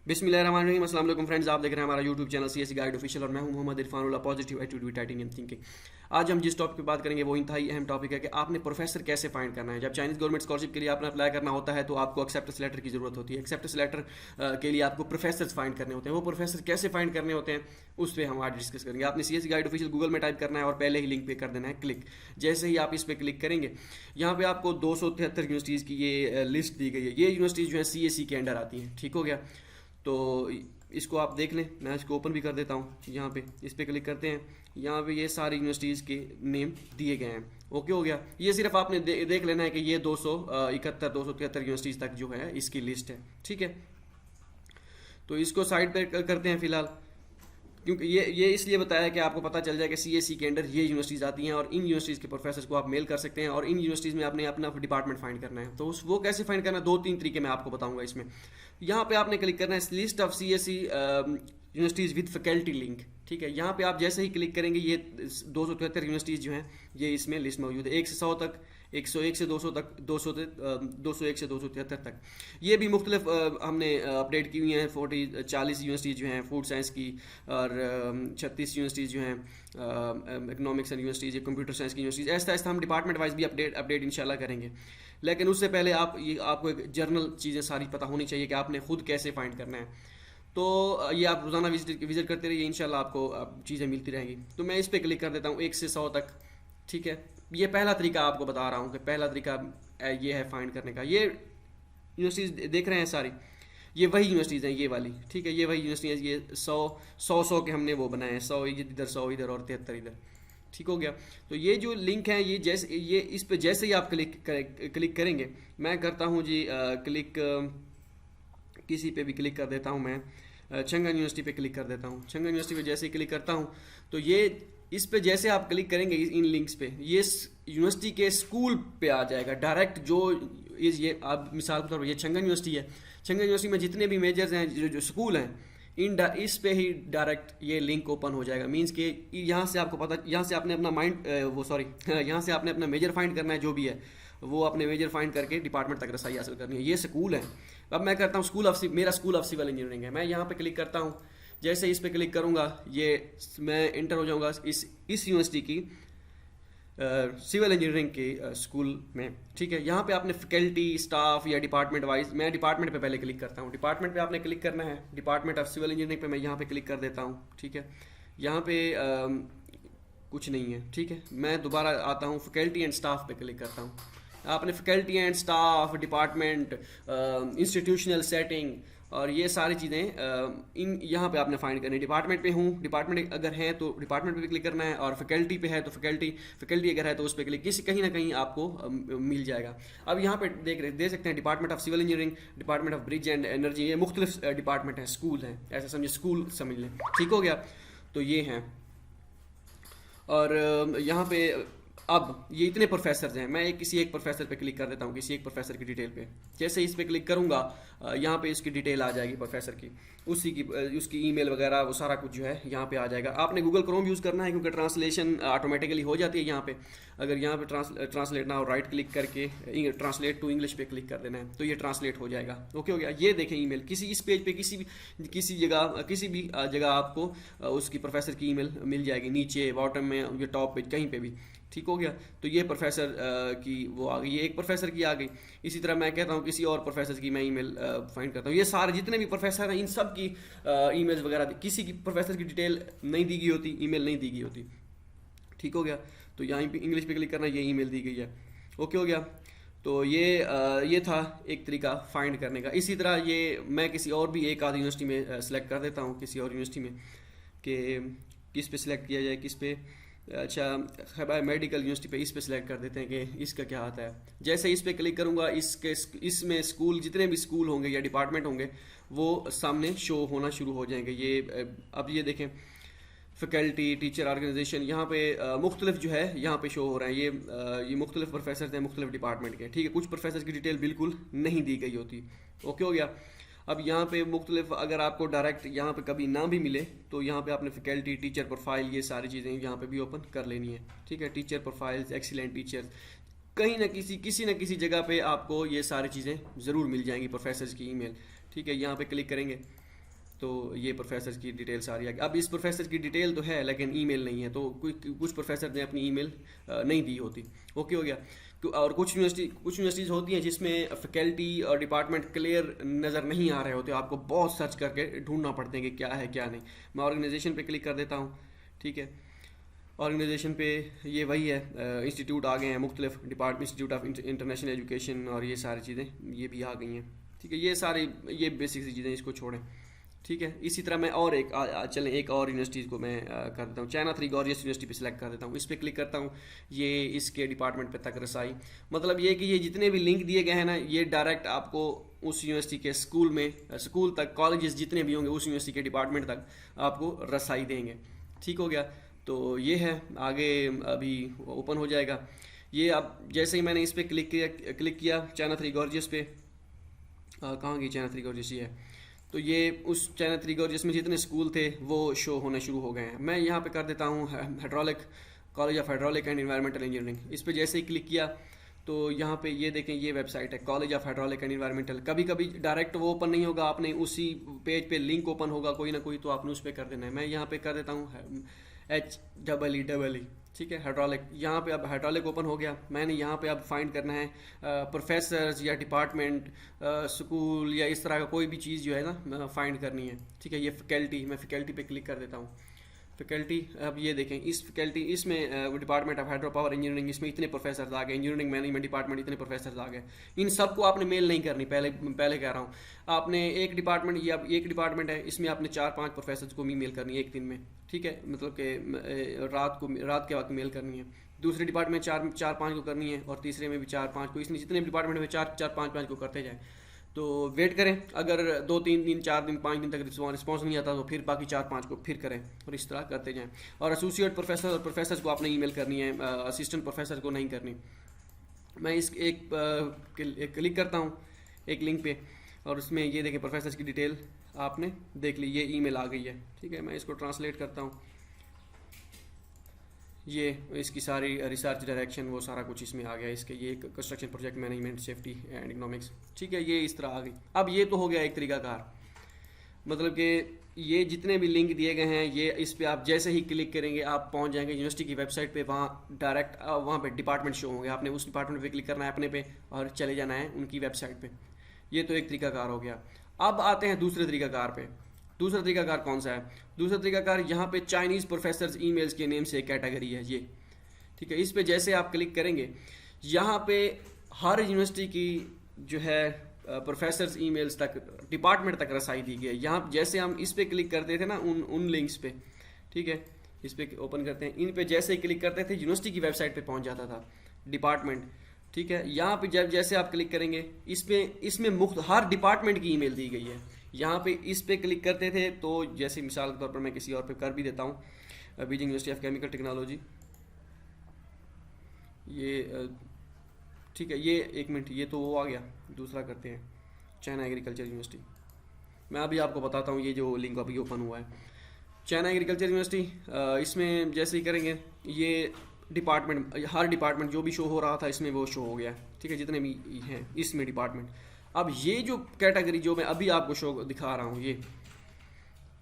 बिस्मिल्लाहिर्रहमानिर्रहीम। अस्सलाम वालेकुम फ्रेंड्स, आप देख रहे हैं हमारा YouTube channel CSC guide official और मैं हूं Mohammad Irfanullah, positive attitude with titanium thinking. आज हम जिस टॉपिक पे बात करेंगे वो इंतहाई अहम टॉपिक है कि आपने प्रोफेसर कैसे फाइंड करना है। जब चाइनीज़ गवर्नमेंट स्कॉलरशिप के लिए आपने अप्लाई करना होता है तो आपको एक्सेप्टेंस लेटर की जरूरत होती है। एक्सेप्टेंस लेटर के लिए आपको प्रोफेसर फाइंड करने होते हैं। वो प्रोफेसर कैसे फाइंड करने होते हैं उस पर हम आज डिस्कस करेंगे। आपने सीएससी गाइड ऑफिशियल गूगल में टाइप करना है और पहले ही लिंक पे कर देना है क्लिक। जैसे ही आप इस पर क्लिक करेंगे यहाँ पे आपको 273 यूनिवर्सिटीज़ की ये लिस्ट दी गई है। ये यूनिवर्सिटीज़ जो है सीएससी के अंडर आती हैं। ठीक हो गया, तो इसको आप देख लें। मैं इसको ओपन भी कर देता हूँ। यहाँ पे इस पर क्लिक करते हैं, यहाँ पे ये सारी यूनिवर्सिटीज़ के नेम दिए गए हैं। ओके हो गया। ये सिर्फ आपने देख लेना है कि ये 271 273 यूनिवर्सिटीज़ तक जो है इसकी लिस्ट है। ठीक है, तो इसको साइड पर करते हैं फिलहाल, क्योंकि ये इसलिए बताया कि आपको पता चल जाए कि सीएससी के अंडर ये यूनिवर्सिटीज़ आती हैं और इन यूनिवर्सिटीज़ के प्रोफेसर को आप मेल कर सकते हैं और इन यूनिवर्सिटीज़ में आपने अपना डिपार्टमेंट फाइंड करना है। तो वो कैसे फाइंड करना है, 2-3 तरीके मैं आपको बताऊंगा इसमें। यहाँ पे आपने क्लिक करना है list of CSC universities with faculty link. ठीक है, यहाँ पे आप जैसे ही क्लिक करेंगे ये 273 यूनिवर्सिटीज़ जो हैं ये इसमें लिस्ट मौजूद है। 1 से 100 तक, 101 से 200 तक, 201 से 273 तक। ये भी मुख्तलिफ हमने अपडेट की हुई हैं। 40 यूनिवर्सिटीज़ जो हैं फूड साइंस की और 36 यूनिवर्सिटीज़ जो हैं economics and universities, computer science की यूनिवर्सिटीज़। ऐसा ऐसा हम डिपार्टमेंट वाइज भी अपडेट इंशाल्लाह करेंगे। लेकिन उससे पहले आपको एक जर्नल चीज़ें सारी पता होनी चाहिए कि आपने खुद कैसे फाइंड करना है। तो ये आप रोज़ाना विजिट करते रहिए, इंशाल्लाह आपको चीज़ें मिलती रहेंगी। तो मैं इस पर क्लिक कर देता हूँ 1 से 100 तक। ठीक है, ये पहला तरीका आपको बता रहा हूँ कि पहला तरीका ये है फाइंड करने का। ये यूनिवर्सिटीज़ देख रहे हैं सारी, ये वही यूनिवर्सिटीज़ हैं ये वाली। ठीक है, ये वही यूनिवर्सिटीज़, ये 100 के हमने वो बनाए हैं, 100 इधर, 100 इधर और 73 इधर। ठीक हो गया। तो ये जो लिंक है ये इस पे जैसे ही आप क्लिक करेंगे, मैं करता हूँ जी क्लिक, किसी पे भी क्लिक कर देता हूँ। मैं चंगा यूनिवर्सिटी पे क्लिक कर देता हूँ। चंगा यूनिवर्सिटी पे जैसे ही क्लिक करता हूँ तो ये इस पे जैसे आप क्लिक करेंगे इन लिंक्स पे, ये यूनिवर्सिटी के स्कूल पे आ जाएगा डायरेक्ट। जो ये आप मिसाल के तौर पर ये चंगा यूनिवर्सिटी है, चंगा यूनिवर्सिटी में जितने भी मेजर्स हैं, जो स्कूल हैं, इस पे ही डायरेक्ट ये लिंक ओपन हो जाएगा। मींस कि यहाँ से आपको पता, यहाँ से आपने अपना यहाँ से आपने अपना मेजर फाइंड करना है। जो भी है वो अपने मेजर फाइंड करके डिपार्टमेंट तक रसाई हासिल करनी है। ये स्कूल है। अब मैं करता हूँ मेरा स्कूल ऑफ सिविल इंजीनियरिंग है। मैं यहाँ पे क्लिक करता हूँ। जैसे इस पे क्लिक करूँगा ये मैं इंटर हो जाऊँगा इस यूनिवर्सिटी की सिविल इंजीनियरिंग के स्कूल में। ठीक है, यहाँ पे आपने फैकल्टी, स्टाफ या डिपार्टमेंट वाइज, मैं डिपार्टमेंट पे पहले क्लिक करता हूँ। डिपार्टमेंट पे आपने क्लिक करना है, डिपार्टमेंट ऑफ सिविल इंजीनियरिंग पे मैं यहाँ पे क्लिक कर देता हूँ। ठीक है, यहाँ पे कुछ नहीं है। ठीक है, मैं दोबारा आता हूँ, फैकल्टी एंड स्टाफ पे क्लिक करता हूँ। आपने faculty and staff, department, institutional setting और ये सारी चीज़ें इन यहाँ पे आपने फाइंड करनी है। डिपार्टमेंट पे हूँ, डिपार्टमेंट अगर है तो डिपार्टमेंट पे भी क्लिक करना है, और फैकल्टी पे है तो फैकल्टी अगर है तो उस पर क्लिक, कहीं ना कहीं आपको मिल जाएगा। अब यहाँ पे देख सकते हैं department of civil engineering, department of bridge and energy, ये मुख्तलिफ डिपार्टमेंट हैं, स्कूल हैं, ऐसे समझे, स्कूल समझ लें। ठीक हो गया, तो ये हैं। और यहाँ पे अब ये इतने प्रोफेसर हैं। मैं किसी एक प्रोफेसर पे क्लिक कर देता हूँ, किसी एक प्रोफेसर की डिटेल पे। जैसे इस पे क्लिक करूँगा यहाँ पे इसकी डिटेल आ जाएगी प्रोफेसर की, उसकी ईमेल वगैरह वो सारा कुछ जो है यहाँ पे आ जाएगा। आपने गूगल क्रोम यूज़ करना है क्योंकि ट्रांसलेशन ऑटोमेटिकली हो जाती है यहाँ पे। अगर यहाँ पे ट्रांसलेट ना हो, राइट क्लिक करके ट्रांसलेट टू इंग्लिश पे क्लिक कर देना है तो ये ट्रांसलेट हो जाएगा। ओके हो गया। ये देखें ईमेल, इस पेज पे किसी भी जगह आपको उसकी प्रोफेसर की ईमेल मिल जाएगी, नीचे बॉटम में या टॉप पे कहीं पे भी। ठीक हो गया। तो ये प्रोफेसर की वो आ गई, ये एक प्रोफेसर की आ गई। इसी तरह मैं कहता हूँ किसी और प्रोफेसर की मैं ईमेल फाइंड करता हूँ। ये सारे जितने भी प्रोफेसर हैं इन सब की ईमेल्स वगैरह, किसी की प्रोफेसर की डिटेल नहीं दी गई होती, ईमेल नहीं दी गई होती। ठीक हो गया। तो यहाँ पे इंग्लिश पे क्लिक करना, ये ईमेल दी गई है। ओके हो गया। तो ये था एक तरीका फाइंड करने का। इसी तरह ये मैं किसी और भी एक आध यूनिवर्सिटी में सेलेक्ट कर देता हूँ, किसी और यूनिवर्सिटी में कि किस पे सिलेक्ट किया जाए, किस पे। अच्छा, मेडिकल यूनिवर्सिटी पे इस पे सिलेक्ट कर देते हैं कि इसका क्या आता है। जैसे इस पे क्लिक करूँगा, इसमें स्कूल, जितने भी स्कूल होंगे या डिपार्टमेंट होंगे वो सामने शो होना शुरू हो जाएंगे। ये अब ये देखें, फैकल्टी, टीचर ऑर्गेनाइजेशन, यहाँ पे मुख्तलिफ जो है यहाँ पे शो हो रहा है। ये मुख्तलिफ प्रोफेसर हैं मुख्तलिफ डिपार्टमेंट के। ठीक है, कुछ प्रोफेसर की डिटेल बिल्कुल नहीं दी गई होती। ओके हो गया। अब यहाँ पे मुख्तलिफ, अगर आपको डायरेक्ट यहाँ पे कभी ना भी मिले तो यहाँ पे आपने फैकल्टी, टीचर प्रोफाइल, ये सारी चीज़ें यहाँ पे भी ओपन कर लेनी है। ठीक है, टीचर प्रोफाइल्स, एक्सीलेंट टीचर्स, कहीं ना किसी जगह पे आपको ये सारी चीज़ें ज़रूर मिल जाएंगी, प्रोफेसर्स की ईमेल। ठीक है, यहाँ पे क्लिक करेंगे, तो ये प्रोफेसर की डिटेल्स आ रही है। अब इस प्रोफेसर की डिटेल तो है लेकिन ईमेल नहीं है, तो कुछ प्रोफेसर ने अपनी ईमेल नहीं दी होती। ओके हो गया। और कुछ यूनिवर्सिटीज़ होती हैं जिसमें फैकल्टी और डिपार्टमेंट क्लियर नज़र नहीं आ रहे होते, आपको बहुत सर्च करके ढूंढना पड़ते हैं कि क्या है क्या नहीं। मैं ऑर्गेनाइजेशन पे क्लिक कर देता हूँ। ठीक है, ऑर्गेनाइजेशन पे ये वही है, इंस्टीट्यूट आ गए हैं मुख्तलिफ department, institute of international education और ये सारी चीज़ें ये भी आ गई हैं। ठीक है, ये सारी ये बेसिक सी चीज़ें, इसको छोड़ें। ठीक है, इसी तरह मैं और चलें एक और यूनिवर्सिटीज़ को मैं कर देता हूँ। चाइना थ्री गॉर्जियस यूनिवर्सिटी पे सिलेक्ट कर देता हूँ। इस पर क्लिक करता हूँ, ये इसके डिपार्टमेंट पे तक रसाई, मतलब ये कि ये जितने भी लिंक दिए गए हैं ना, ये डायरेक्ट आपको उस यूनिवर्सिटी के स्कूल तक, कॉलेजेस जितने भी होंगे उस यूनिवर्सिटी के डिपार्टमेंट तक आपको रसाई देंगे। ठीक हो गया। तो ये है, आगे अभी ओपन हो जाएगा ये। अब जैसे ही मैंने इस पर क्लिक किया चाइना थ्री गॉर्जियस पे, कहाँ गई चाइना थ्री गॉर्जियस, ये है। तो ये उस चाइना थ्री गॉर्जियस में जितने स्कूल थे वो शो होने शुरू हो गए हैं। मैं यहाँ पे कर देता हूँ hydraulic, college of hydraulic and environmental engineering. इस पर जैसे ही क्लिक किया तो यहाँ पे ये देखें, ये वेबसाइट है college of hydraulic and environmental. कभी कभी डायरेक्ट वो ओपन नहीं होगा, आपने उसी पेज पे लिंक ओपन होगा कोई ना कोई, तो आपने उस पर कर देना है। मैं यहाँ पे कर देता हूँ HEE। ठीक है, हाइड्रोलिक। यहाँ पे अब हाइड्रोलिक ओपन हो गया। मैंने यहाँ पे अब फाइंड करना है प्रोफेसर्स या डिपार्टमेंट, स्कूल या इस तरह का कोई भी चीज़ जो है ना फाइंड करनी है। ठीक है, ये फैकल्टी, मैं फैकल्टी पे क्लिक कर देता हूँ। फैकल्टी, अब ये देखें इस फैकल्टी, इसमें department of hydro power engineering, इसमें इतने प्रोफेसर आ गए। इंजीनियरिंग मैनेजमेंट डिपार्टमेंट, इतने प्रोफेसर आ गए। इन सबको आपने मेल नहीं करनी, पहले कह रहा हूँ। आपने एक डिपार्टमेंट, ये अब एक डिपार्टमेंट है, इसमें आपने 4-5 प्रोफेसर को मेल करनी है एक दिन में। ठीक है, मतलब कि रात के वक्त मेल करनी है। दूसरे डिपार्टमेंट में 4-5 को करनी है, और तीसरे में भी 4-5 को। इसमें जितने डिपार्टमेंट में 4-5 को करते जाए। तो वेट करें, अगर 2-3 दिन, 4 दिन, 5 दिन तक रिस्पॉन्स नहीं आता तो फिर बाकी 4-5 को फिर करें, और इस तरह करते जाएं। और एसोसिएट प्रोफेसर और प्रोफेसर को आपने ईमेल करनी है, असिस्टेंट प्रोफेसर को नहीं करनी। मैं इस एक क्लिक करता हूँ एक लिंक पे, और उसमें ये देखें प्रोफेसर की डिटेल आपने देख ली, ये ईमेल आ गई है। ठीक है, मैं इसको ट्रांसलेट करता हूँ। ये इसकी सारी रिसर्च डायरेक्शन, वो सारा कुछ इसमें आ गया। इसके ये construction project management safety and economics. ठीक है, ये इस तरह आ गई। अब ये तो हो गया एक तरीकाकार, मतलब कि ये जितने भी लिंक दिए गए हैं, ये इस पे आप जैसे ही क्लिक करेंगे आप पहुंच जाएंगे यूनिवर्सिटी की वेबसाइट पे। वहाँ डायरेक्ट वहाँ पे डिपार्टमेंट शो होंगे, आपने उस डिपार्टमेंट पे क्लिक करना है अपने पे और चले जाना है उनकी वेबसाइट पे। ये तो एक तरीकाकार हो गया। अब आते हैं दूसरे तरीकाकार पे। दूसरा तरीकाकार कौन सा है? दूसरा तरीकाकार यहाँ पे चाइनीज़ प्रोफेसर्स ईमेल्स के नेम से एक कैटेगरी है ये। ठीक है, इस पे जैसे आप क्लिक करेंगे, यहाँ पे हर यूनिवर्सिटी की जो है प्रोफेसर्स ईमेल्स तक, डिपार्टमेंट तक रसाई दी गई है। यहाँ जैसे हम इस पे क्लिक करते थे ना उन लिंक्स पे, ठीक है, इस पे ओपन करते हैं, इन पे जैसे ही क्लिक करते थे यूनिवर्सिटी की वेबसाइट पे पहुँच जाता था डिपार्टमेंट। ठीक है, यहाँ पे जब जैसे आप क्लिक करेंगे इसमें मुख्त हर डिपार्टमेंट की ईमेल दी गई है। यहाँ पे इस पे क्लिक करते थे तो जैसे मिसाल के तौर पर मैं किसी और पे कर भी देता हूँ, Beijing university of chemical technology, ये ठीक है, ये 1 मिनट, ये तो वो आ गया। दूसरा करते हैं चाइना एग्रीकल्चर यूनिवर्सिटी। मैं अभी आपको बताता हूँ ये जो लिंक अभी ओपन हुआ है चाइना एग्रीकल्चर यूनिवर्सिटी, इसमें जैसे ही करेंगे ये डिपार्टमेंट, हर डिपार्टमेंट जो भी शो हो रहा था इसमें वो शो हो गया। ठीक है, जितने भी हैं इसमें डिपार्टमेंट। अब ये जो कैटेगरी जो मैं अभी आपको शो दिखा रहा हूँ,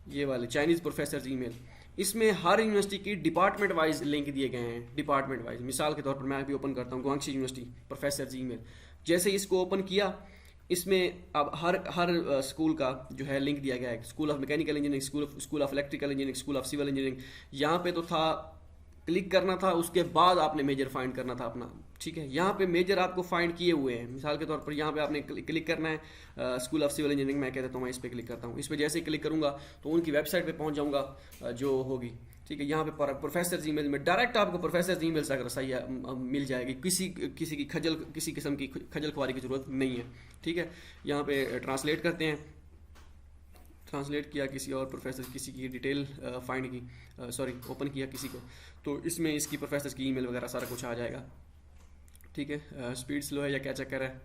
ये वाले चाइनीज़ प्रोफेसर्स ईमेल, इसमें हर यूनिवर्सिटी की डिपार्टमेंट वाइज लिंक दिए गए हैं, डिपार्टमेंट वाइज। मिसाल के तौर पर मैं अभी ओपन करता हूँ गुआंगशी यूनिवर्सिटी प्रोफेसर्स ईमेल। जैसे इसको ओपन किया, इसमें अब हर स्कूल का जो है लिंक दिया गया है। School of mechanical engineering, school of electrical engineering, school of civil engineering. यहाँ पे तो था क्लिक करना था, उसके बाद आपने मेजर फाइंड करना था अपना। ठीक है, यहाँ पे मेजर आपको फाइंड किए हुए हैं। मिसाल के तौर पर यहाँ पे आपने क्लिक करना है स्कूल ऑफ सिविल इंजीनियरिंग, मैं कह देता हूँ मैं इस पर क्लिक करता हूँ। इस पर जैसे ही क्लिक करूँगा तो उनकी वेबसाइट पे पहुँच जाऊँगा जो होगी। ठीक है, यहाँ पे प्रोफेसर ईमेल में डायरेक्ट आपको प्रोफेसर ईमेल से अगर सही मिल जाएगी, किसी की किसी किस्म की खजल खुआरी की ज़रूरत नहीं है। ठीक है, यहाँ पे ट्रांसलेट करते हैं, ट्रांसलेट किया किसी और प्रोफेसर, किसी की डिटेल फाइंड की, सॉरी ओपन किया किसी को, तो इसमें इसकी प्रोफेसर की ईमेल वगैरह सारा कुछ आ जाएगा। ठीक है, स्पीड स्लो है या क्या चक्कर है,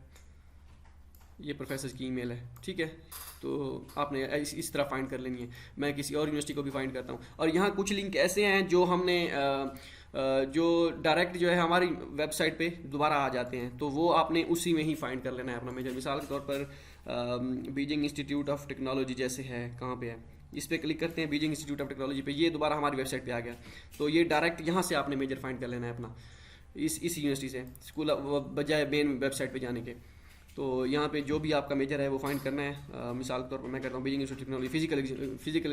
ये प्रोफेसर की ईमेल है। ठीक है, तो आपने इस तरह फाइंड कर लेनी है। मैं किसी और यूनिवर्सिटी को भी फाइंड करता हूँ। और यहाँ कुछ लिंक ऐसे हैं जो हमने जो डायरेक्ट जो है हमारी वेबसाइट पे दोबारा आ जाते हैं, तो वो आपने उसी में ही फाइंड कर लेना है अपना मेजर। मिसाल के तौर पर बीजिंग इंस्टीट्यूट ऑफ टेक्नोलॉजी जैसे है, कहाँ पे है, इस पर क्लिक करते हैं बीजिंग इंस्टीट्यूट ऑफ टेक्नोलॉजी पे, ये दोबारा हमारी वेबसाइट पे आ गया। तो ये डायरेक्ट यहाँ से आपने मेजर फाइंड कर लेना है अपना, इस यूनिवर्सिटी से, स्कूल बजाय मेन वेबसाइट पे जाने के। तो यहाँ पे जो भी आपका मेजर है वो फाइंड करना है। मिसाल के तौर पर मैं करता हूँ Beijing institute of technology physical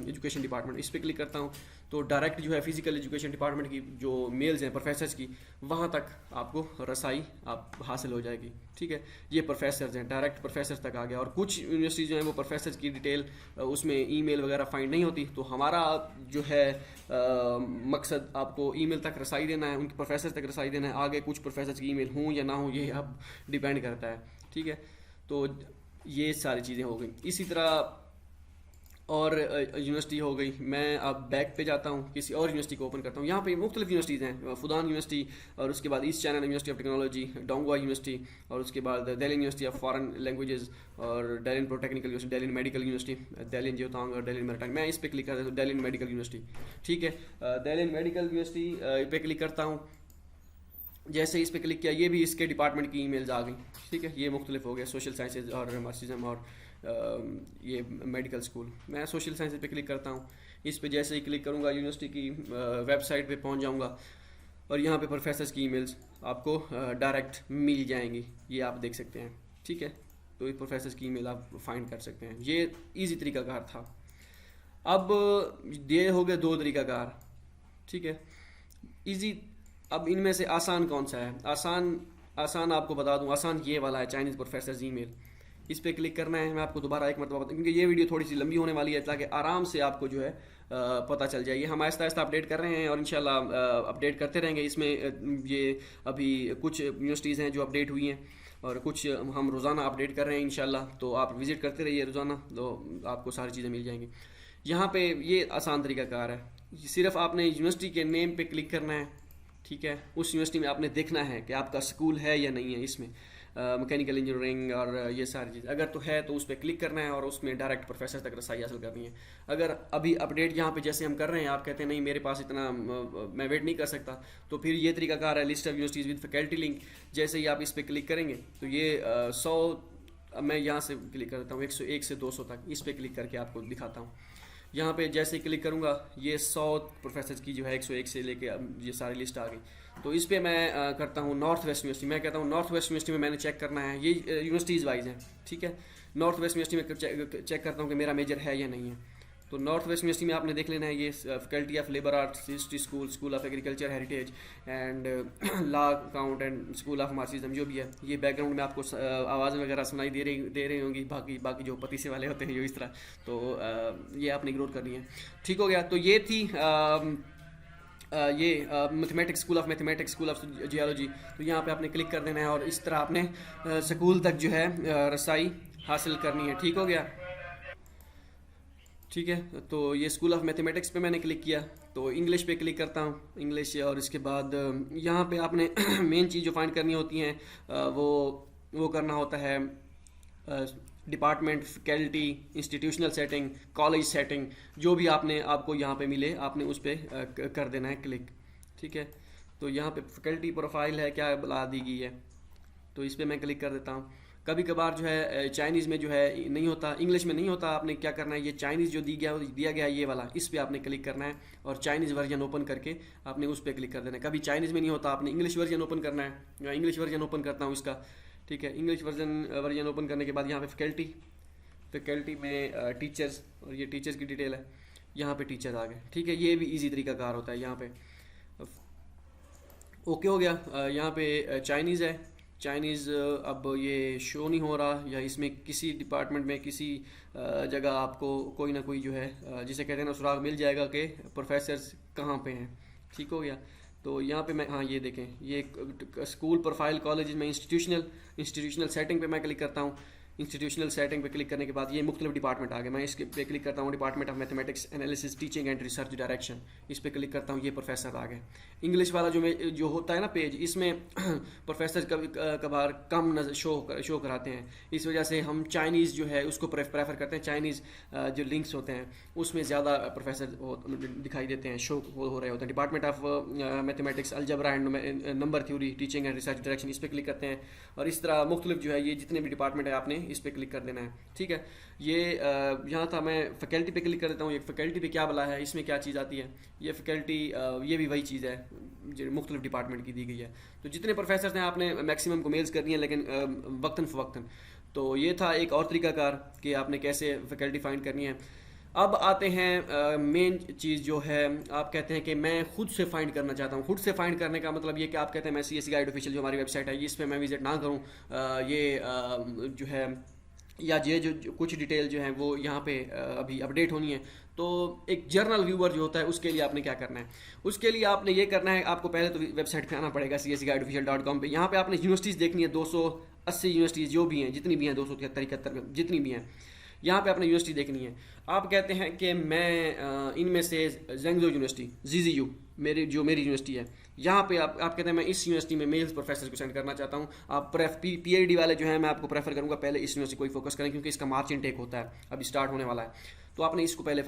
education department, इस पर क्लिक करता हूँ। तो डायरेक्ट जो है फिजिकल एजुकेशन डिपार्टमेंट की जो मेल्स हैं प्रोफेसर्स की, वहाँ तक आपको रसाई आप हासिल हो जाएगी। ठीक है, ये प्रोफेसर्स हैं, डायरेक्ट प्रोफेसर्स तक आ गया। और कुछ यूनिवर्सिटी जो हैं वो प्रोफेसर्स की डिटेल उसमें ईमेल वगैरह फाइंड नहीं होती, तो हमारा जो है मकसद आपको ईमेल तक रसाई देना है, उनके प्रोफेसर तक रसाई देना है। आगे कुछ प्रोफेसर्स की ईमेल हों या ना हो ये अब डिपेंड करता है। ठीक है, तो ये सारी चीज़ें हो गई। इसी तरह और यूनिवर्सिटी हो गई। मैं अब बैक पे जाता हूँ, किसी और यूनिवर्सिटी को ओपन करता हूँ। यहाँ पे मुख्तलिफ यूनिवर्सिटीज़ हैं, फुदान यूनिवर्सिटी, और उसके बाद east China university of technology, Donghua university, और उसके बाद Dalian university of foreign languages, और Dalian technical university, Dalian medical university, Dalian Jiaotong और डेलिन मैरिटाइम। मैं इस पर क्लिक करता हूँ, डेलिन मेडिकल यूनिवर्सिटी। ठीक है, डेलिन मेडिकल यूनिवर्सिटी पे क्लिक करता हूँ। जैसे इस पर क्लिक किया, ये भी इसके डिपार्टमेंट की ईमेल्स आ गई। ठीक है, ये मुख्तलिफ हो गया, सोशल साइंसेज और मार्क्सिज्म और ये मेडिकल स्कूल। मैं सोशल साइंसेज पे क्लिक करता हूँ। इस पे जैसे ही क्लिक करूँगा यूनिवर्सिटी की वेबसाइट पे पहुँच जाऊँगा, और यहाँ पे प्रोफेसर्स की ईमेल्स आपको डायरेक्ट मिल जाएंगी, ये आप देख सकते हैं। ठीक है, तो इस प्रोफेसर्स की ईमेल आप फाइंड कर सकते हैं। ये ईजी तरीकाकार था। अब ये हो गए दो तरीकाकार। ठीक है, ईजी। अब इनमें से आसान कौन सा है? आसान आपको बता दूं, आसान ये वाला है, चाइनीज़ प्रोफेसर्स ईमेल। इस पर क्लिक करना है। मैं आपको दोबारा एक मरतबा बताऊँ, क्योंकि ये वीडियो थोड़ी सी लंबी होने वाली है, ताकि आराम से आपको जो है पता चल जाए। ये हम आहिस्ता आहिस्ता अपडेट कर रहे हैं और इंशाल्लाह अपडेट करते रहेंगे। इसमें ये अभी कुछ यूनिवर्सिटीज़ हैं जो अपडेट हुई हैं, और कुछ हम रोज़ाना अपडेट कर रहे हैं इंशाल्लाह। तो आप विज़िट करते रहिए रोज़ाना, तो आपको सारी चीज़ें मिल जाएंगी। यहाँ पे ये आसान तरीकाकार है, सिर्फ आपने यूनिवर्सिटी के नेम पे क्लिक करना है। ठीक है, उस यूनिवर्सिटी में आपने देखना है कि आपका स्कूल है या नहीं है इसमें, मैकेनिकल इंजीनियरिंग और ये सारी चीज़। अगर तो है तो उस पर क्लिक करना है और उसमें डायरेक्ट प्रोफेसर तक रसाई हासिल करनी है। अगर अभी अपडेट यहाँ पे जैसे हम कर रहे हैं, आप कहते हैं नहीं मेरे पास इतना मैं वेट नहीं कर सकता, तो फिर ये तरीकाकार है, list of universities with faculty link. जैसे ही आप इस पर क्लिक करेंगे तो ये 100, मैं यहाँ से क्लिक करता हूँ 101 से 200 तक, इस पर क्लिक करके आपको दिखाता हूँ। यहाँ पे जैसे ही क्लिक करूँगा, ये 100 प्रोफेसर की जो है 101 से लेके ये सारी लिस्ट आ गई। तो इस पे मैं करता हूँ नॉर्थ वेस्ट यूनिवर्सिटी। मैं कहता हूँ नॉर्थ वेस्ट यूनिवर्सिटी में मैंने चेक करना है, ये यूनिवर्सिटीज़ वाइज है। ठीक है, नॉर्थ वेस्ट यूनिवर्सिटी में चेक करता हूँ कि मेरा मेजर है या नहीं है। तो नॉर्थ वेस्ट यूनिवर्सिटी में आपने देख लेना है, ये faculty of labour arts, history school, school of agriculture heritage and law account and school of Marxism, जो भी है। ये बैकग्राउंड में आपको आवाज़ वगैरह सुनाई दे रही होंगी, बाकी जो पतीसे वाले होते हैं जो इस तरह, तो ये आपने इग्नोर करनी है। ठीक हो गया, तो ये थी ये mathematics, school of mathematics, school of geology. तो यहाँ पे आपने क्लिक कर देना है और इस तरह आपने स्कूल तक जो है रसाई हासिल करनी है। ठीक हो गया, ठीक है। तो ये स्कूल ऑफ मैथमेटिक्स पे मैंने क्लिक किया, तो इंग्लिश पे क्लिक करता हूँ, इंग्लिश। और इसके बाद यहाँ पे आपने मेन चीज़ जो फाइंड करनी होती हैं वो करना होता है department, faculty, institutional setting, college setting, जो भी आपको यहाँ पे मिले आपने उस पर कर देना है क्लिक। ठीक है, तो यहाँ पे फैकल्टी प्रोफाइल है क्या बुला दी गई है, तो इस पर मैं क्लिक कर देता हूँ। कभी कभार जो है चाइनीज़ में जो है नहीं होता, इंग्लिश में नहीं होता, आपने क्या करना है, ये चाइनीज़ जो दिया गया है ये वाला, इस पर आपने क्लिक करना है और चाइनीज़ वर्जन ओपन करके आपने उस पर क्लिक कर देना है। कभी चाइनीज़ में नहीं होता, आपने इंग्लिश वर्जन ओपन करना है। मैं इंग्लिश वर्जन ओपन करता हूँ इसका। ठीक है, इंग्लिश वर्जन ओपन करने के बाद यहाँ पे फैकल्टी में टीचर्स, और ये टीचर्स की डिटेल है, यहाँ पे टीचर्स आ गए। ठीक है, ये भी इजी तरीका कार होता है। यहाँ पे ओके हो गया। यहाँ पे चाइनीज़ है, चाइनीज़ अब ये शो नहीं हो रहा, या इसमें किसी डिपार्टमेंट में किसी जगह आपको कोई ना कोई जो है जिसे कहते हैं ना सुराग मिल जाएगा कि प्रोफेसर्स कहाँ पे हैं। ठीक हो गया, तो यहाँ पे मैं, हाँ ये देखें, ये स्कूल प्रोफाइल कॉलेज में इंस्टीट्यूशनल सेटिंग पे मैं क्लिक करता हूँ। इंस्टीट्यूशनल सेटिंग पे क्लिक करने के बाद ये मुख्तलिफ डिपार्टमेंट आ गए। मैं इसके पे क्लिक करता हूँ, department of mathematics analysis teaching and research direction, इस पे क्लिक करता हूँ, ये प्रोफेसर आ गए। इंग्लिश वाला जो होता है ना पेज, इसमें प्रोफेसर कभी कभार कम शो कराते हैं, इस वजह से हम चाइनीज़ जो है उसको प्रेफर करते हैं। चाइनीज़ जो लिंक्स होते हैं उसमें ज़्यादा प्रोफेसर दिखाई देते हैं, शो हो रहे होते हैं। Department of mathematics algebra and number theory teaching and research direction, इस पर क्लिक करते हैं। और इस तरह मुख्तलिफ जो है ये जितने भी डिपार्टमेंट है आपने इस पर क्लिक कर देना है। ठीक है, ये यहाँ था, मैं फैकल्टी पे क्लिक कर देता हूँ। ये फैकल्टी पे क्या भला है, इसमें क्या चीज़ आती है, ये फैकल्टी ये भी वही चीज़ है जो मुख्तलिफ डिपार्टमेंट की दी गई है। तो जितने प्रोफेसर हैं आपने मैक्सिमम को मेल्स करनी है, लेकिन वक्तन फ़वक्तन। तो ये था एक और तरीकाकार कि आपने कैसे फैकल्टी फाइंड करनी है। अब आते हैं मेन चीज़ जो है, आप कहते हैं कि मैं खुद से फाइंड करना चाहता हूँ। खुद से फाइंड करने का मतलब ये कि आप कहते हैं मैं CSE गाइड ऑफिशियल जो हमारी वेबसाइट है इस पर मैं विजिट ना करूँ, जो है या जो कुछ डिटेल जो है वो यहाँ पे अभी अपडेट होनी है। तो एक जर्नल व्यूअर जो होता है उसके लिए आपने क्या करना है, उसके लिए आपने ये करना है, आपको पहले तो वेबसाइट पे आना पड़ेगा CSEguideofficial.com पे। यहाँ पे आपने यूनिवर्सिटीज़ देखनी है, 280 यूनिवर्सिटीज़ जो भी हैं, जितनी भी हैं 273 में जितनी भी हैं, यहाँ पे आपने यूनिवर्सिटी देखनी है। आप कहते हैं कि मैं इनमें से जेंगजो यूनिवर्सिटी ZZU मेरी यूनिवर्सिटी है, यहाँ पे आप कहते हैं मैं इस यूनिवर्सिटी में मेल्स प्रोफेसर को सेंड करना चाहता हूँ। आप PhD वाले जो है मैं आपको प्रेफर करूँगा पहले इस यूनिवर्सिटी को ही फोकस करें, क्योंकि इसका मार्च इनटेक होता है, अभी स्टार्ट होने वाला है। तो आपने इसको पहले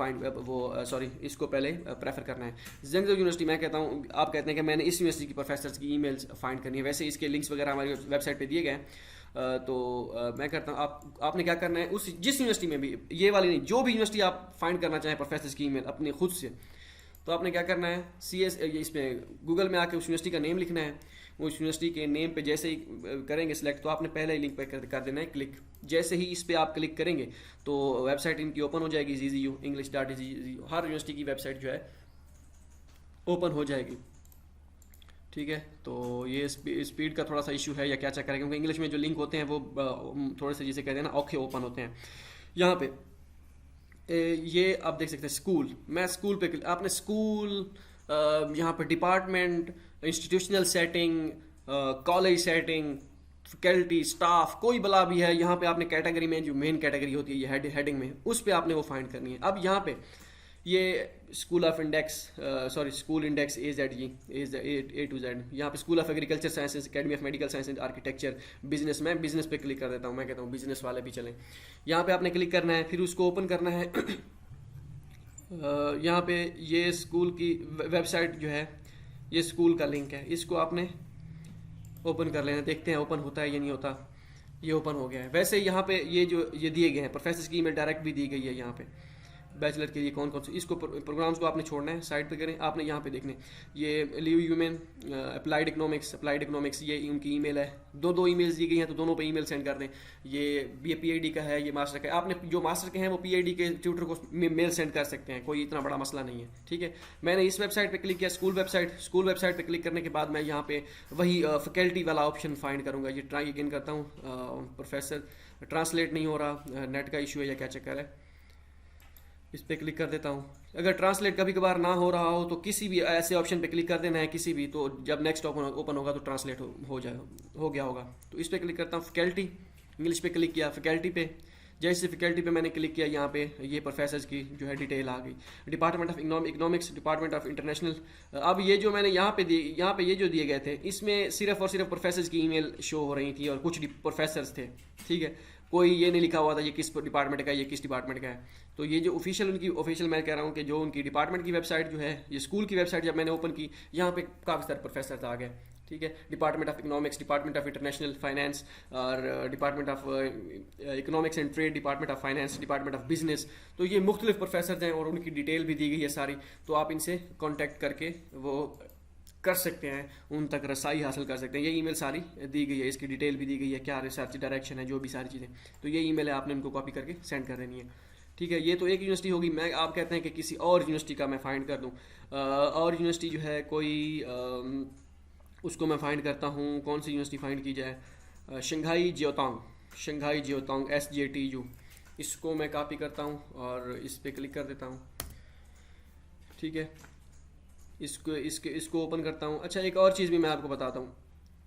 इसको पहले प्रेफर करना है। जेंगजो यूनिवर्सिटी मैं कहता हूँ, आप कहते हैं कि मैंने इस यूनिवर्सिटी की प्रोफेसर्स की ईमेल्स फाइंड करनी है। वैसे इसके लिंक्स वगैरह हमारी वेबसाइट पे दिए गए हैं। मैं करता हूँ, आपने क्या करना है, उस जिस यूनिवर्सिटी में भी, ये वाली नहीं, जो भी यूनिवर्सिटी आप फाइंड करना चाहें प्रोफेसर्स की ईमेल अपने खुद से, तो आपने क्या करना है, इसमें गूगल में आके उस यूनिवर्सिटी का नेम लिखना है। उस यूनिवर्सिटी के नेम पे जैसे ही करेंगे सिलेक्ट, तो आपने पहले ही लिंक पे कर देना है क्लिक। जैसे ही इस पे आप क्लिक करेंगे तो वेबसाइट इनकी ओपन हो जाएगी, ZZU English.ZZU, हर यूनिवर्सिटी की वेबसाइट जो है ओपन हो जाएगी। ठीक है, तो ये स्पीड का थोड़ा सा इशू है या क्या चक्कर है, क्योंकि इंग्लिश में जो लिंक होते हैं वो थोड़े से जिसे कहते हैं ना औखे ओपन होते हैं। यहाँ पे ये आप देख सकते हैं स्कूल, मैं स्कूल पे आपने स्कूल, यहाँ पे department, institutional setting, college setting, faculty, staff, कोई बला भी है, यहाँ पे आपने कैटेगरी में जो मेन कैटेगरी होती है ये हेडिंग में, उस पे आपने वो फाइंड करनी है। अब यहाँ पे ये school index A to Z, यहाँ पे school of agriculture sciences, academy of medical science and architecture, business, मैं बिजनेस पे क्लिक कर देता हूँ। मैं कहता हूँ बिजनेस वाले भी चलें। यहाँ पे आपने क्लिक करना है, फिर उसको ओपन करना है। यहाँ पे ये स्कूल की वेबसाइट जो है, ये स्कूल का लिंक है, इसको आपने ओपन कर लेना। देखते हैं ओपन होता है या नहीं होता। ये ओपन हो गया है। वैसे यहाँ पे ये दिए गए हैं, प्रोफेसर की ईमेल डायरेक्ट भी दी गई है। यहाँ पे बैचलर के लिए कौन कौन से इसको प्रोग्राम्स को आपने छोड़ना है, साइड पे करें। आपने यहाँ पे देखने ये लिव ह्यूमन, अप्लाइड इकोनॉमिक्स, ये उनकी ईमेल है। दो ईमेल्स दी गई हैं, तो दोनों पे ईमेल सेंड कर दें। ये PhD का है, ये मास्टर का है। आपने जो मास्टर के हैं वो PhD के ट्यूटर को मेल सेंड कर सकते हैं, कोई इतना बड़ा मसला नहीं है। ठीक है, मैंने इस वेबसाइट पे क्लिक किया, स्कूल वेबसाइट पे क्लिक करने के बाद मैं यहाँ पे वही फैकल्टी वाला ऑप्शन फाइंड करूँगा। ये ट्राई अगेन करता हूँ। प्रोफेसर ट्रांसलेट नहीं हो रहा, नेट का इशू है या क्या चक्कर है। इस पर क्लिक कर देता हूँ। अगर ट्रांसलेट कभी कभार ना हो रहा हो तो किसी भी ऐसे ऑप्शन पे क्लिक कर देना है, किसी भी, तो जब नेक्स्ट ओपन होगा तो ट्रांसलेट हो गया होगा। तो इस पर क्लिक करता हूँ, फैकल्टी, इंग्लिश पे क्लिक किया, फैकल्टी पे। जैसे फैकल्टी पे मैंने क्लिक किया, यहाँ पे ये प्रोफेसर्स की जो है डिटेल आ गई। Department of economics, department of international. अब ये जो मैंने यहाँ पे ये जो दिए गए थे, इसमें सिर्फ और सिर्फ प्रोफेसर्स की ईमेल शो हो रही थी और कुछ प्रोफेसर्स थे। ठीक है, कोई ये नहीं लिखा हुआ था ये किस डिपार्टमेंट का है, ये किस डिपार्टमेंट का है। तो ये जो ऑफिशियल मैं कह रहा हूँ कि जो उनकी डिपार्टमेंट की वेबसाइट जो है, ये स्कूल की वेबसाइट जब मैंने ओपन की, यहाँ पे काफ़ी सारे प्रोफेसर आ गए। ठीक है, department of economics, department of international finance, और department of economics and trade, department of finance, department of business. तो ये मुख्तलिफ प्रोफेसर हैं और उनकी डिटेल भी दी गई है सारी। तो आप इनसे कॉन्टेक्ट करके वो कर सकते हैं, उन तक रसाई हासिल कर सकते हैं। ये ईमेल सारी दी गई है, इसकी डिटेल भी दी गई है, क्या रिसर्च डायरेक्शन है, जो भी सारी चीज़ें। तो ये ईमेल है, आपने इनको कॉपी करके सेंड कर देनी है। ठीक है, ये तो एक यूनिवर्सिटी होगी। मैं आप कहते हैं कि किसी और यूनिवर्सिटी का मैं फाइंड कर दूँ, और यूनिवर्सिटी जो है कोई उसको मैं फाइंड करता हूँ। कौन सी यूनिवर्सिटी फाइंड की जाए? शंघाई जियोतांग SJTU, इसको मैं कॉपी करता हूँ और इस पर क्लिक कर देता हूँ। ठीक है, इसको ओपन करता हूँ। अच्छा, एक और चीज़ भी मैं आपको बताता हूँ।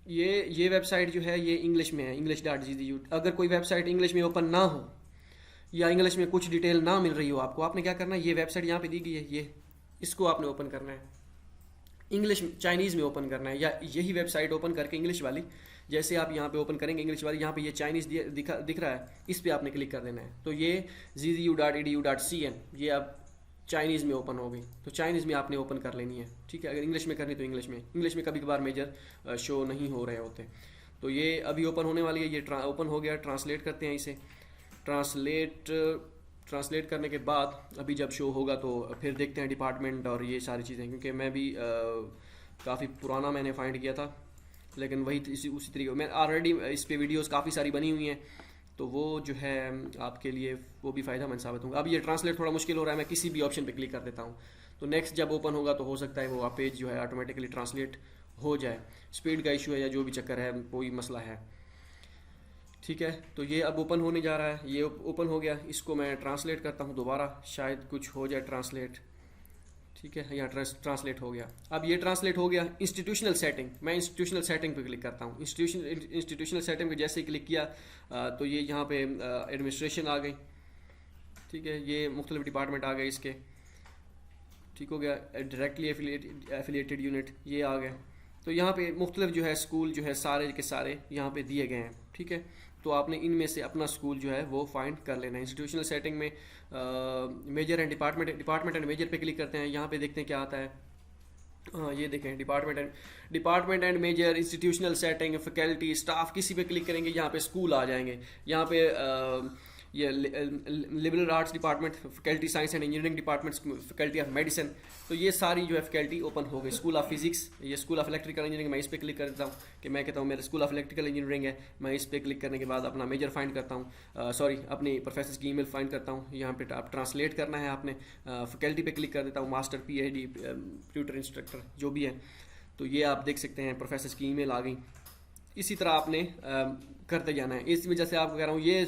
ये वेबसाइट जो है ये इंग्लिश में है, English.ZZU। अगर कोई वेबसाइट इंग्लिश में ओपन ना हो या इंग्लिश में कुछ डिटेल ना मिल रही हो आपको, आपने क्या करना है, ये वेबसाइट यहाँ पे दी गई है, इसको आपने ओपन करना है। चाइनीज़ में ओपन करना है, या यही वेबसाइट ओपन करके इंग्लिश वाली, जैसे आप यहाँ पे ओपन करेंगे इंग्लिश वाली, यहाँ पे ये चाइनीज़ दिख रहा है, इस पर आपने क्लिक कर देना है। तो ये ZZU.edu.cn ये अब चाइनीज़ में ओपन हो गई। तो चाइनीज़ में आपने ओपन कर लेनी है। ठीक है, अगर इंग्लिश में करनी तो इंग्लिश में कभी कभार मेजर शो नहीं हो रहे होते। तो ये अभी ओपन होने वाली है, ये ओपन हो गया। ट्रांसलेट करते हैं इसे। ट्रांसलेट करने के बाद अभी जब शो होगा तो फिर देखते हैं डिपार्टमेंट और ये सारी चीज़ें, क्योंकि मैं भी काफ़ी पुराना मैंने फाइंड किया था, लेकिन वही उसी तरीके मैं ऑलरेडी इस पे वीडियोस काफ़ी सारी बनी हुई हैं, तो वो जो है आपके लिए वो भी फ़ायदेमंद साबित होगा। अब ये ट्रांसलेट थोड़ा मुश्किल हो रहा है, मैं किसी भी ऑप्शन पे क्लिक कर देता हूँ, तो नेक्स्ट जब ओपन होगा तो हो सकता है वो आप पेज जो है ऑटोमेटिकली ट्रांसलेट हो जाए। स्पीड का इशू है या जो भी चक्कर है, कोई मसला है, ठीक है। तो ये अब ओपन होने जा रहा है, ये ओपन हो गया। इसको मैं ट्रांसलेट करता हूँ दोबारा, शायद कुछ हो जाए ट्रांसलेट, ठीक है। यहाँ ट्रांसलेट हो गया। अब ये ट्रांसलेट हो गया। इंस्टीट्यूशनल सेटिंग, मैं इंस्टीट्यूशनल सेटिंग पे क्लिक करता हूँ। इंस्टीट्यूशनल सेटिंग पे जैसे ही क्लिक किया तो ये यहाँ पे एडमिनिस्ट्रेशन आ गई, ठीक है। ये मुख्तलिफ डिपार्टमेंट आ गए इसके, ठीक हो गया। डायरेक्टली एफिलिएटेड यूनिट ये आ गए। तो यहाँ पे मुख्तलिफ जो है स्कूल जो है सारे के सारे यहाँ पे दिए गए हैं, ठीक है। तो आपने इनमें से अपना स्कूल जो है वो फाइंड कर लेना है। इंस्टीट्यूशनल सेटिंग में major and department and major पे क्लिक करते हैं। यहाँ पे देखते हैं क्या आता है। हाँ, ये देखें, department and major, institutional setting, faculty, staff, किसी पे क्लिक करेंगे यहाँ पे स्कूल आ जाएंगे। यहाँ पे ये liberal arts department, faculty science and engineering department, faculty of medicine, तो ये सारी जो है फैकल्टी ओपन हो गई। स्कूल ऑफ फिजिक्स, ये स्कूल ऑफ इलेक्ट्रिकल इंजीनियरिंग, मैं इस पर क्लिक करता हूँ कि मैं कहता हूँ मेरा स्कूल ऑफ इलेक्ट्रिकल इंजीनियरिंग है। मैं इस पर क्लिक करने के बाद अपना मेजर फाइंड करता हूँ, सॉरी अपनी प्रोफेसर की ईमेल फाइंड करता हूँ। यहाँ पे आप ट्रांसलेट करना है आपने, फैकल्टी पे क्लिक कर देता हूँ, मास्टर, PhD, ट्यूटर, इंस्ट्रक्टर जो भी है। तो ये आप देख सकते हैं प्रोफेसर की ईमेल आ गई। इसी तरह आपने करते जाना है। इस वजह से आपको कह रहा हूँ ये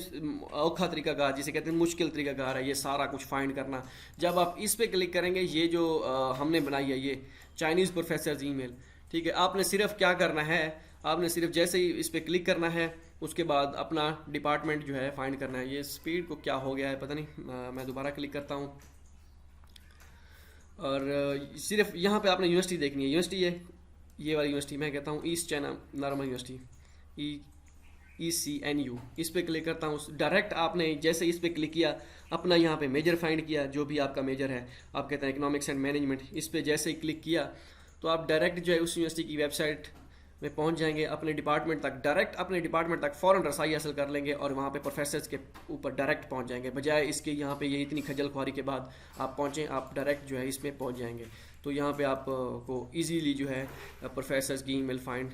औखा तरीकाकार, जिसे कहते हैं मुश्किल तरीकाकार है, ये सारा कुछ फाइंड करना। जब आप इस पे क्लिक करेंगे, ये जो हमने बनाई है ये चाइनीज़ प्रोफेसर ईमेल, ठीक है। आपने सिर्फ क्या करना है, आपने सिर्फ जैसे ही इस पर क्लिक करना है उसके बाद अपना डिपार्टमेंट जो है फाइंड करना है। ये स्पीड को क्या हो गया है पता नहीं, मैं दोबारा क्लिक करता हूँ। और सिर्फ यहाँ पे आपने यूनिवर्सिटी देखनी है। यूनिवर्सिटी है ये वाली यूनिवर्सिटी, मैं कहता हूँ east China normal university, ECNU, इस पे क्लिक करता हूँ। डायरेक्ट आपने जैसे इस पे क्लिक किया, अपना यहाँ पे मेजर फाइंड किया, जो भी आपका मेजर है, आप कहते हैं इकोनॉमिक्स एंड मैनेजमेंट, इस पे जैसे ही क्लिक किया तो आप डायरेक्ट जो है उस यूनिवर्सिटी की वेबसाइट में पहुँच जाएंगे, अपने डिपार्टमेंट तक, डायरेक्ट अपने डिपार्टमेंट तक फ़ौरन रसाई हासिल कर लेंगे और वहाँ पे प्रोफेसर्स के ऊपर डायरेक्ट पहुँच जाएंगे। बजाय इसके यहाँ पे ये इतनी खजल ख्वारी के बाद आप पहुँचें, आप डायरेक्ट जो है इसमें पहुँच जाएंगे। तो यहाँ पे आपको ईजीली जो है प्रोफेसर्स की ईमेल फाइंड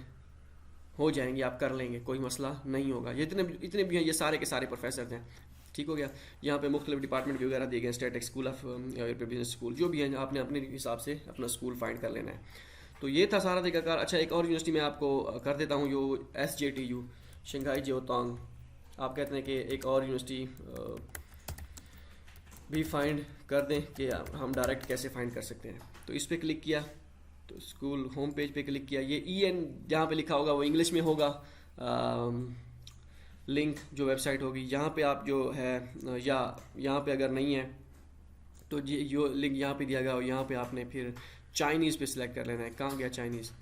हो जाएंगे, आप कर लेंगे, कोई मसला नहीं होगा। ये इतने भी हैं, ये सारे के सारे प्रोफेसर हैं, ठीक हो गया। यहाँ पे मुख्तलिफ डिपार्टमेंट भी वगैरह दिए गए, statics, school of business school, जो भी है आपने अपने हिसाब से अपना स्कूल फाइंड कर लेना है। तो ये था सारा तरीकाकार। अच्छा, एक और यूनिवर्सिटी मैं आपको कर देता हूँ, जो SJTU, शंघाई जिओतांग, आप कहते हैं कि एक और यूनिवर्सिटी भी फाइंड कर दें कि हम डायरेक्ट कैसे फाइंड कर सकते हैं। तो इस पर क्लिक किया तो स्कूल होम पेज पे क्लिक किया। ये EN जहाँ पे लिखा होगा वो इंग्लिश में होगा, लिंक जो वेबसाइट होगी यहाँ पे आप जो है, या यहाँ पे अगर नहीं है तो जो लिंक यहाँ पे दिया गया हो, यहाँ पे आपने फिर चाइनीज़ पे सिलेक्ट कर लेना है। कहाँ गया चाइनीज़,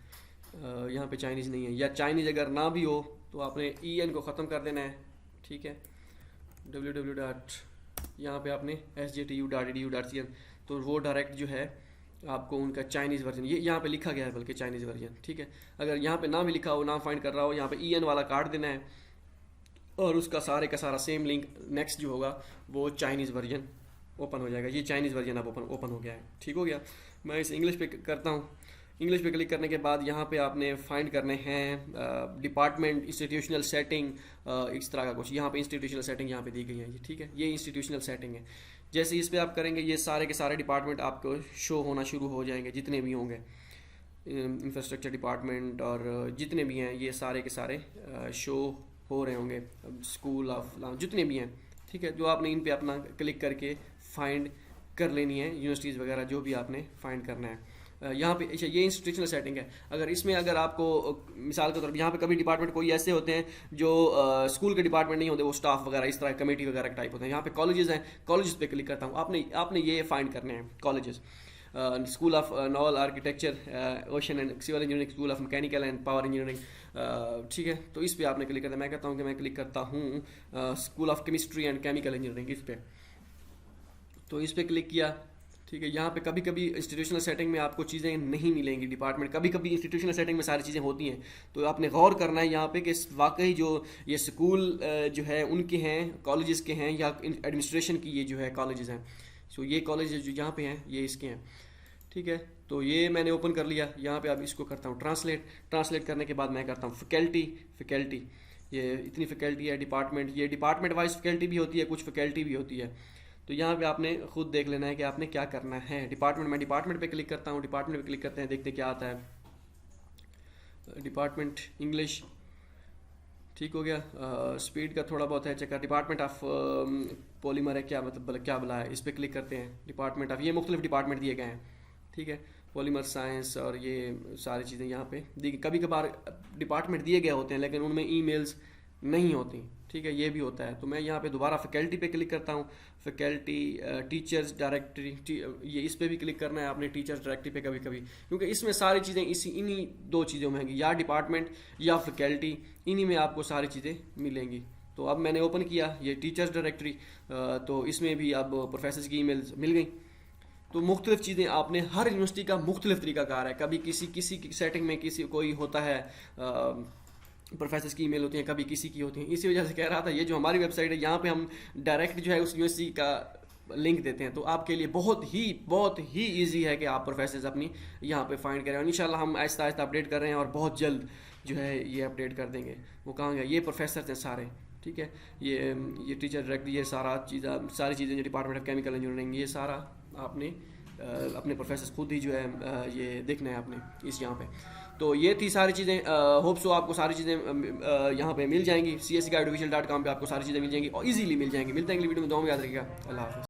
यहाँ पे चाइनीज़ नहीं है, या चाइनीज़ अगर ना भी हो तो आपने EN को ख़त्म कर देना है, ठीक है। www. यहाँ पे आपने sjtu.edu.cn, तो वो डायरेक्ट जो है आपको उनका चाइनीज़ वर्जन, ये यहाँ पे लिखा गया है बल्कि चाइनीज़ वर्जन, ठीक है। अगर यहाँ पे ना भी लिखा हो, ना फाइंड कर रहा हो, यहाँ पे EN वाला काट देना है और उसका सारे का सारा सेम लिंक नेक्स्ट जो होगा वो चाइनीज़ वर्जन ओपन हो जाएगा। ये चाइनीज़ वर्जन अब ओपन हो गया है, ठीक हो गया। मैं इस इंग्लिश पे करता हूँ। इंग्लिश पे क्लिक करने के बाद यहाँ पे आपने फाइंड करने हैं डिपार्टमेंट, इंस्टीट्यूशनल सेटिंग, इस तरह का कुछ। यहाँ पे इंस्टीट्यूशनल सेटिंग यहाँ पे दी गई है, ये ठीक है, ये इंस्टीट्यूशनल सेटिंग है। जैसे इस पर आप करेंगे ये सारे के सारे डिपार्टमेंट आपको शो होना शुरू हो जाएंगे, जितने भी होंगे, इंफ्रास्ट्रक्चर डिपार्टमेंट और जितने भी हैं ये सारे के सारे शो हो रहे होंगे, स्कूल ऑफ जितने भी हैं, ठीक है। जो आपने इन पे अपना क्लिक करके फाइंड कर लेनी है यूनिवर्सिटीज़ वगैरह, जो भी आपने फाइंड करना है। यहाँ पे ये इंस्टीट्यूशनल सेटिंग है। अगर इसमें अगर आपको मिसाल के तौर पर यहाँ पे कभी डिपार्टमेंट कोई ऐसे होते हैं जो स्कूल के डिपार्टमेंट नहीं होते, वो स्टाफ वगैरह इस तरह कमेटी वगैरह के टाइप होते हैं। यहाँ पे कॉलेजेस हैं, कॉलेजेस पे क्लिक करता हूँ। आपने ये फाइंड करने हैं colleges, school of naval architecture, ocean and civil engineering, school of mechanical and power engineering, ठीक है। तो इस पर आपने क्लिक करना है। मैं कहता हूँ कि मैं क्लिक करता हूँ school of chemistry and chemical engineering, इस पर। तो इस पर क्लिक किया ठीक है। यहाँ पे कभी कभी इंस्टीट्यूशनल सेटिंग में आपको चीज़ें नहीं मिलेंगी डिपार्टमेंट, कभी कभी इंस्टीट्यूशनल सेटिंग में सारी चीज़ें होती हैं, तो आपने गौर करना है यहाँ पे कि वाकई जो ये स्कूल जो है उनके हैं, कॉलेजेस के हैं, या एडमिनिस्ट्रेशन की ये जो है कॉलेजेस हैं। सो ये कॉलेज जो यहाँ पे हैं ये इसके हैं। ठीक है, तो ये मैंने ओपन कर लिया। यहाँ पे अब इसको करता हूँ ट्रांसलेट। ट्रांसलेट करने के बाद मैं करता हूँ फैकल्टी। ये इतनी फैकल्टी है, डिपार्टमेंट, ये डिपार्टमेंट वाइज फैकल्टी भी होती है, कुछ फैकल्टी भी होती है। तो यहाँ पे आपने खुद देख लेना है कि आपने क्या करना है। डिपार्टमेंट, मैं डिपार्टमेंट पे क्लिक करता हूँ, डिपार्टमेंट पे क्लिक करते हैं, देखते क्या आता है। डिपार्टमेंट इंग्लिश, ठीक हो गया। स्पीड का थोड़ा बहुत है चेक। डिपार्टमेंट ऑफ पॉलीमर है, क्या मतलब क्या बुला है, इस पर क्लिक करते हैं। डिपार्टमेंट ऑफ, ये मुख्तलिफ डिपार्टमेंट दिए गए हैं। ठीक है, पॉलीमर साइंस और ये सारी चीज़ें यहाँ पे दी। कभी कभार डिपार्टमेंट दिए गए होते हैं लेकिन उनमें ईमेल्स नहीं होती। ठीक है, ये भी होता है। तो मैं यहाँ पे दोबारा फैकल्टी पे क्लिक करता हूँ। फैकल्टी टीचर्स डायरेक्टरी, ये इस पे भी क्लिक करना है आपने, टीचर्स डायरेक्टरी पे कभी कभी, क्योंकि इसमें सारी चीज़ें इन्हीं दो चीज़ों में होंगी, या डिपार्टमेंट या फैकल्टी, इन्हीं में आपको सारी चीज़ें मिलेंगी। तो अब मैंने ओपन किया ये टीचर्स डायरेक्टरी, तो इसमें भी अब प्रोफेसर की ईमेल्स मिल गई। तो मुख्तलिफ चीज़ें आपने, हर यूनिवर्सिटी का मुख्तलिफ तरीकाकार है। कभी किसी की सेटिंग में किसी कोई होता है, प्रोफेसर की ईमेल होती हैं, कभी किसी की होती हैं। इसी वजह से कह रहा था ये जो हमारी वेबसाइट है यहाँ पे हम डायरेक्ट जो है उस यूनिवर्सिटी का लिंक देते हैं, तो आपके लिए बहुत ही ईजी है कि आप प्रोफेसर अपनी यहाँ पे फाइंड करें। और इंशाल्लाह हम आहिस्ता आहिस्ता अपडेट कर रहे हैं और बहुत जल्द जो है ये अपडेट कर देंगे। वो कहाँ गया, ये प्रोफेसर हैं सारे। ठीक है, ये टीचर डायरेक्ट, ये सारी चीज़ें जो डिपार्टमेंट ऑफ केमिकल इंजीनियरिंग, ये सारा आपने अपने प्रोफेसर खुद ही जो है ये देखना है आपने इस यहाँ पे। तो ये थी सारी चीज़ें। होप सो आपको सारी चीज़ें यहाँ पे मिल जाएंगी। CSE Guide Official.com पे आपको सारी चीज़ें मिल जाएंगी और इजीली मिल जाएंगी। मिलते हैं अगली वीडियो में, दुआ में याद रखिएगा। अल्लाह हाफ़िज़।